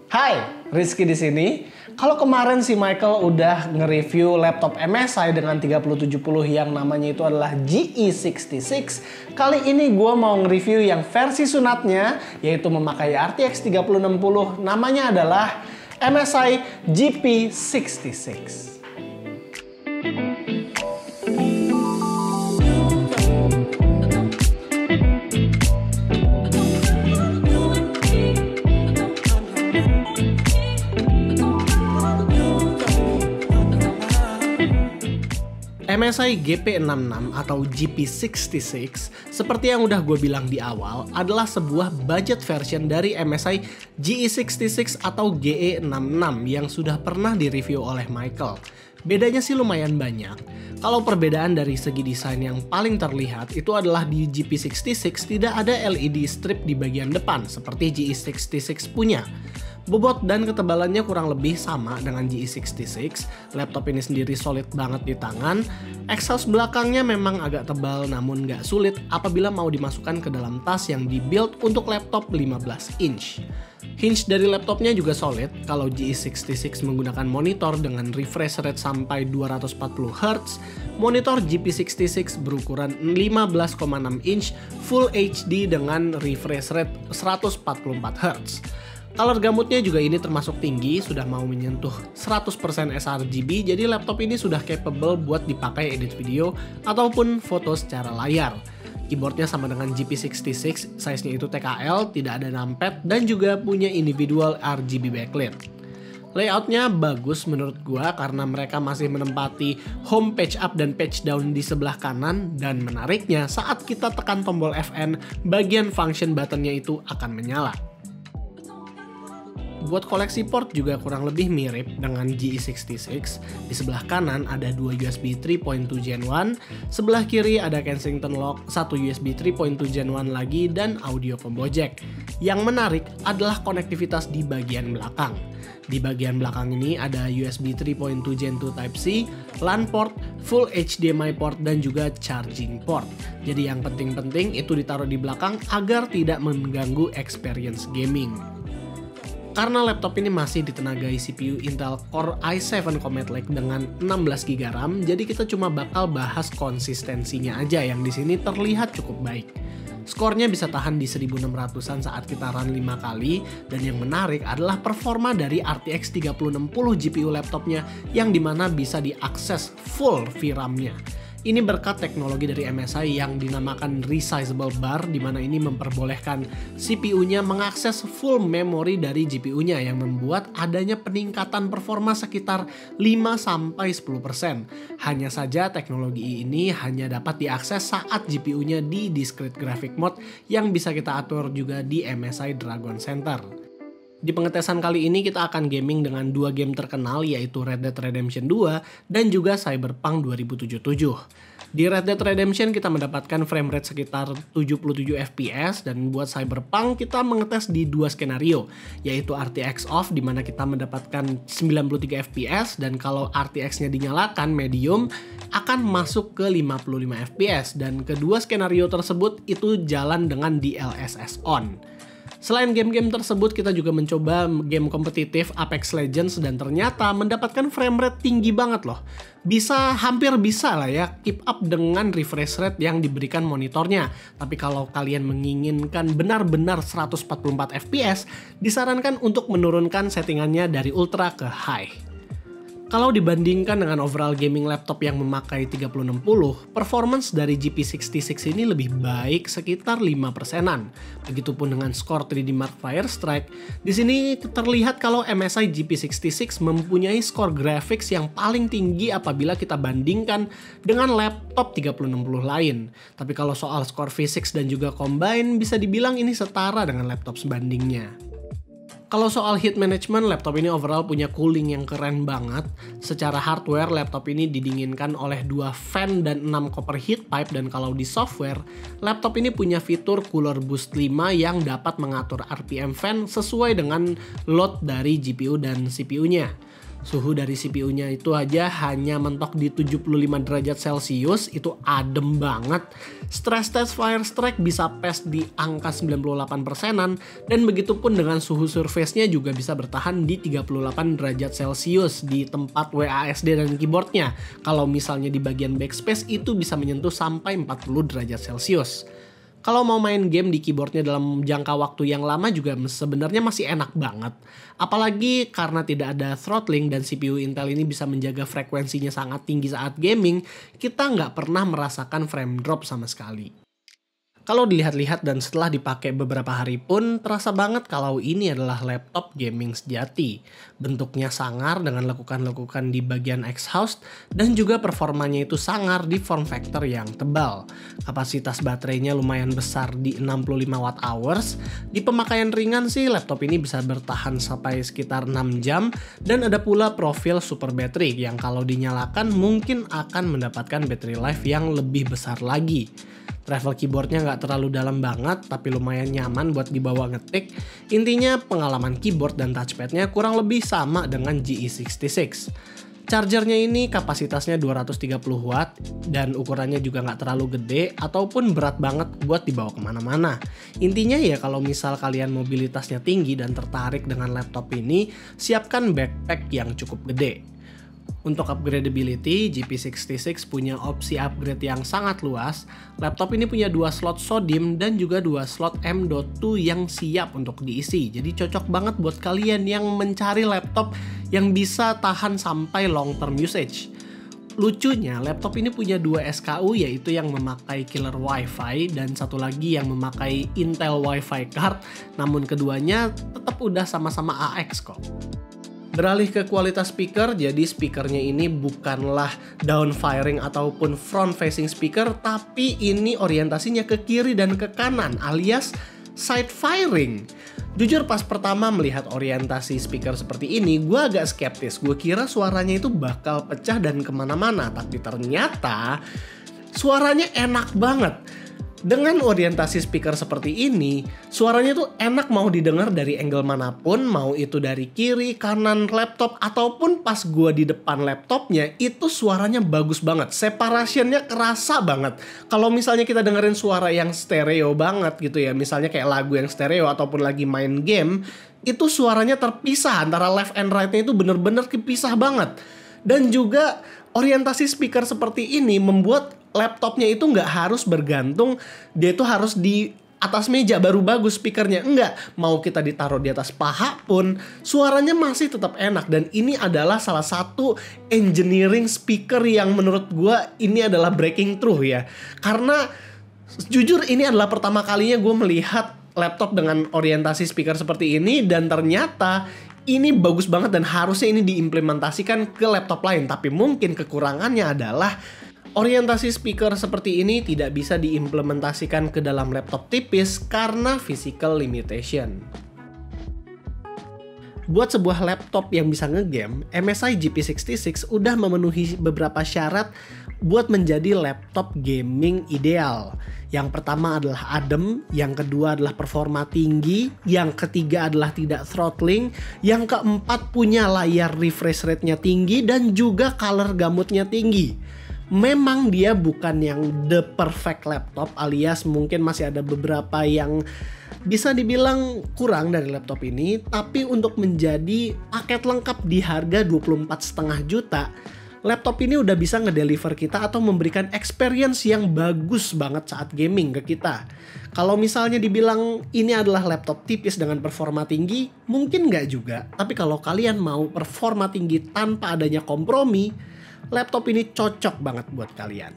Hai, Rizky di sini. Kalau kemarin si Michael udah nge-review laptop MSI dengan 3070 yang namanya itu adalah GE66, kali ini gue mau nge-review yang versi sunatnya, yaitu memakai RTX 3060, namanya adalah MSI GP66. MSI GP66 atau GP66, seperti yang udah gue bilang di awal, adalah sebuah budget version dari MSI GE66 atau GE66 yang sudah pernah direview oleh Michael. Bedanya sih lumayan banyak. Kalau perbedaan dari segi desain yang paling terlihat itu adalah di GP66 tidak ada LED strip di bagian depan seperti GE66 punya. Bobot dan ketebalannya kurang lebih sama dengan GE66. Laptop ini sendiri solid banget di tangan. Exhaust belakangnya memang agak tebal namun nggak sulit apabila mau dimasukkan ke dalam tas yang dibuild untuk laptop 15 inch. Hinge dari laptopnya juga solid. Kalau GE66 menggunakan monitor dengan refresh rate sampai 240 Hz, monitor GP66 berukuran 15,6 inch Full HD dengan refresh rate 144 Hz. Color gamutnya juga ini termasuk tinggi, sudah mau menyentuh 100% sRGB, jadi laptop ini sudah capable buat dipakai edit video ataupun foto secara layar. Keyboardnya sama dengan GP66, size-nya itu TKL, tidak ada numpad, dan juga punya individual RGB backlit. Layoutnya bagus menurut gua karena mereka masih menempati home page up dan page down di sebelah kanan, dan menariknya saat kita tekan tombol Fn, bagian function buttonnya itu akan menyala. Buat koleksi port juga kurang lebih mirip dengan GE66. Di sebelah kanan ada 2 USB 3.2 Gen 1, sebelah kiri ada Kensington Lock, 1 USB 3.2 Gen 1 lagi, dan audio combo jack. Yang menarik adalah konektivitas di bagian belakang. Di bagian belakang ini ada USB 3.2 Gen 2 Type-C, LAN port, full HDMI port, dan juga charging port. Jadi yang penting-penting itu ditaruh di belakang agar tidak mengganggu experience gaming. Karena laptop ini masih ditenagai CPU Intel Core i7 Comet Lake dengan 16GB RAM, jadi kita cuma bakal bahas konsistensinya aja yang di sini terlihat cukup baik. Skornya bisa tahan di 1600-an saat kita run 5 kali, dan yang menarik adalah performa dari RTX 3060 GPU laptopnya yang dimana bisa diakses full VRAM-nya. Ini berkat teknologi dari MSI yang dinamakan resizable bar, di mana ini memperbolehkan CPU-nya mengakses full memori dari GPU-nya yang membuat adanya peningkatan performa sekitar 5-10%. Hanya saja teknologi ini hanya dapat diakses saat GPU-nya di discrete graphic mode yang bisa kita atur juga di MSI Dragon Center. Di pengetesan kali ini kita akan gaming dengan 2 game terkenal, yaitu Red Dead Redemption 2 dan juga Cyberpunk 2077. Di Red Dead Redemption kita mendapatkan frame rate sekitar 77 fps, dan buat Cyberpunk kita mengetes di 2 skenario, yaitu RTX off di mana kita mendapatkan 93 fps, dan kalau RTX-nya dinyalakan medium akan masuk ke 55 fps, dan kedua skenario tersebut itu jalan dengan DLSS on. Selain game-game tersebut, kita juga mencoba game kompetitif Apex Legends dan ternyata mendapatkan frame rate tinggi banget loh. Hampir bisa lah ya keep up dengan refresh rate yang diberikan monitornya. Tapi kalau kalian menginginkan benar-benar 144 fps, disarankan untuk menurunkan settingannya dari ultra ke high. Kalau dibandingkan dengan overall gaming laptop yang memakai 3060, performance dari GP66 ini lebih baik sekitar 5%-an. Begitupun dengan skor 3D Mark Firestrike. Di sini terlihat kalau MSI GP66 mempunyai skor graphics yang paling tinggi apabila kita bandingkan dengan laptop 3060 lain. Tapi kalau soal skor physics dan juga combine, bisa dibilang ini setara dengan laptop sebandingnya. Kalau soal heat management, laptop ini overall punya cooling yang keren banget. Secara hardware, laptop ini didinginkan oleh 2 fan dan 6 copper heat pipe, dan kalau di software, laptop ini punya fitur Cooler Boost 5 yang dapat mengatur RPM fan sesuai dengan load dari GPU dan CPU-nya. Suhu dari CPU-nya itu aja hanya mentok di 75 derajat Celcius, itu adem banget. Stress test Firestrike bisa PES di angka 98%-an, dan begitupun dengan suhu surface-nya juga bisa bertahan di 38 derajat Celcius di tempat WASD dan keyboardnya. Kalau misalnya di bagian backspace itu bisa menyentuh sampai 40 derajat Celcius. Kalau mau main game di keyboardnya dalam jangka waktu yang lama juga sebenarnya masih enak banget. Apalagi karena tidak ada throttling dan CPU Intel ini bisa menjaga frekuensinya sangat tinggi saat gaming, kita nggak pernah merasakan frame drop sama sekali. Kalau dilihat-lihat dan setelah dipakai beberapa hari pun, terasa banget kalau ini adalah laptop gaming sejati. Bentuknya sangar dengan lekukan-lekukan di bagian exhaust, dan juga performanya itu sangar di form factor yang tebal. Kapasitas baterainya lumayan besar di 65 watt hours. Di pemakaian ringan sih, laptop ini bisa bertahan sampai sekitar 6 jam, dan ada pula profil super battery yang kalau dinyalakan mungkin akan mendapatkan battery life yang lebih besar lagi. Travel keyboardnya nggak terlalu dalam banget, tapi lumayan nyaman buat dibawa ngetik. Intinya pengalaman keyboard dan touchpadnya kurang lebih sama dengan GE66. Chargernya ini kapasitasnya 230 watt, dan ukurannya juga nggak terlalu gede ataupun berat banget buat dibawa kemana-mana. Intinya ya kalau misal kalian mobilitasnya tinggi dan tertarik dengan laptop ini, siapkan backpack yang cukup gede. Untuk upgradability, GP66 punya opsi upgrade yang sangat luas. Laptop ini punya 2 slot SODIMM dan juga 2 slot M.2 yang siap untuk diisi. Jadi cocok banget buat kalian yang mencari laptop yang bisa tahan sampai long term usage. Lucunya, laptop ini punya 2 SKU, yaitu yang memakai killer Wi-Fi dan satu lagi yang memakai Intel Wi-Fi card. Namun keduanya tetap udah sama-sama AX kok. Beralih ke kualitas speaker, jadi speakernya ini bukanlah down firing ataupun front facing speaker, tapi ini orientasinya ke kiri dan ke kanan alias side firing. Jujur pas pertama melihat orientasi speaker seperti ini, gue agak skeptis. Gue kira suaranya itu bakal pecah dan kemana-mana, tapi ternyata suaranya enak banget. Dengan orientasi speaker seperti ini, suaranya tuh enak mau didengar dari angle manapun, mau itu dari kiri, kanan laptop, ataupun pas gua di depan laptopnya, itu suaranya bagus banget. Separationnya kerasa banget. Kalau misalnya kita dengerin suara yang stereo banget gitu ya, misalnya kayak lagu yang stereo ataupun lagi main game, itu suaranya terpisah antara left and right-nya itu bener-bener kepisah banget. Dan juga orientasi speaker seperti ini membuat laptopnya itu nggak harus bergantung, dia itu harus di atas meja baru bagus speakernya. Enggak, mau kita ditaruh di atas paha pun suaranya masih tetap enak. Dan ini adalah salah satu engineering speaker yang menurut gue ini adalah breaking through ya. Karena jujur ini adalah pertama kalinya gue melihat laptop dengan orientasi speaker seperti ini, dan ternyata ini bagus banget dan harusnya ini diimplementasikan ke laptop lain. Tapi mungkin kekurangannya adalah orientasi speaker seperti ini tidak bisa diimplementasikan ke dalam laptop tipis karena physical limitation. Buat sebuah laptop yang bisa ngegame, MSI GP66 udah memenuhi beberapa syarat buat menjadi laptop gaming ideal. Yang pertama adalah adem, yang kedua adalah performa tinggi, yang ketiga adalah tidak throttling, yang keempat punya layar refresh rate-nya tinggi, dan juga color gamutnya tinggi. Memang dia bukan yang the perfect laptop, alias mungkin masih ada beberapa yang bisa dibilang kurang dari laptop ini, tapi untuk menjadi paket lengkap di harga 24,5 juta, laptop ini udah bisa ngedeliver kita atau memberikan experience yang bagus banget saat gaming ke kita. Kalau misalnya dibilang ini adalah laptop tipis dengan performa tinggi, mungkin nggak juga. Tapi kalau kalian mau performa tinggi tanpa adanya kompromi, laptop ini cocok banget buat kalian.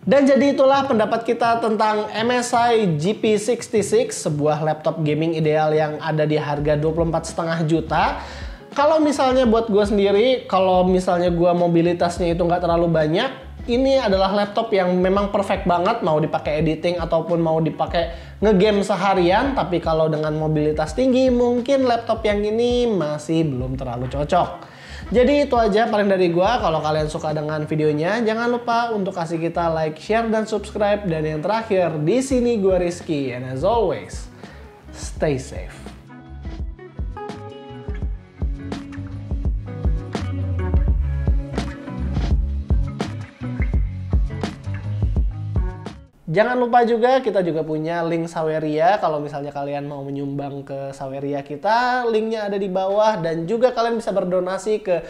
Dan jadi itulah pendapat kita tentang MSI GP66, sebuah laptop gaming ideal yang ada di harga 24,5 juta. Kalau misalnya buat gue sendiri, kalau misalnya gue mobilitasnya itu nggak terlalu banyak, ini adalah laptop yang memang perfect banget mau dipakai editing ataupun mau dipakai ngegame seharian. Tapi kalau dengan mobilitas tinggi, mungkin laptop yang ini masih belum terlalu cocok. Jadi itu aja paling dari gua. Kalau kalian suka dengan videonya, jangan lupa untuk kasih kita like, share, dan subscribe. Dan yang terakhir, di sini gua Rizky, and as always, stay safe. Jangan lupa juga kita juga punya link Saweria. Kalau misalnya kalian mau menyumbang ke Saweria kita, linknya ada di bawah. Dan juga kalian bisa berdonasi ke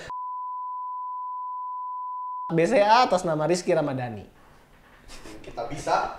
BCA atas nama Rizky Ramadhani. Kita bisa.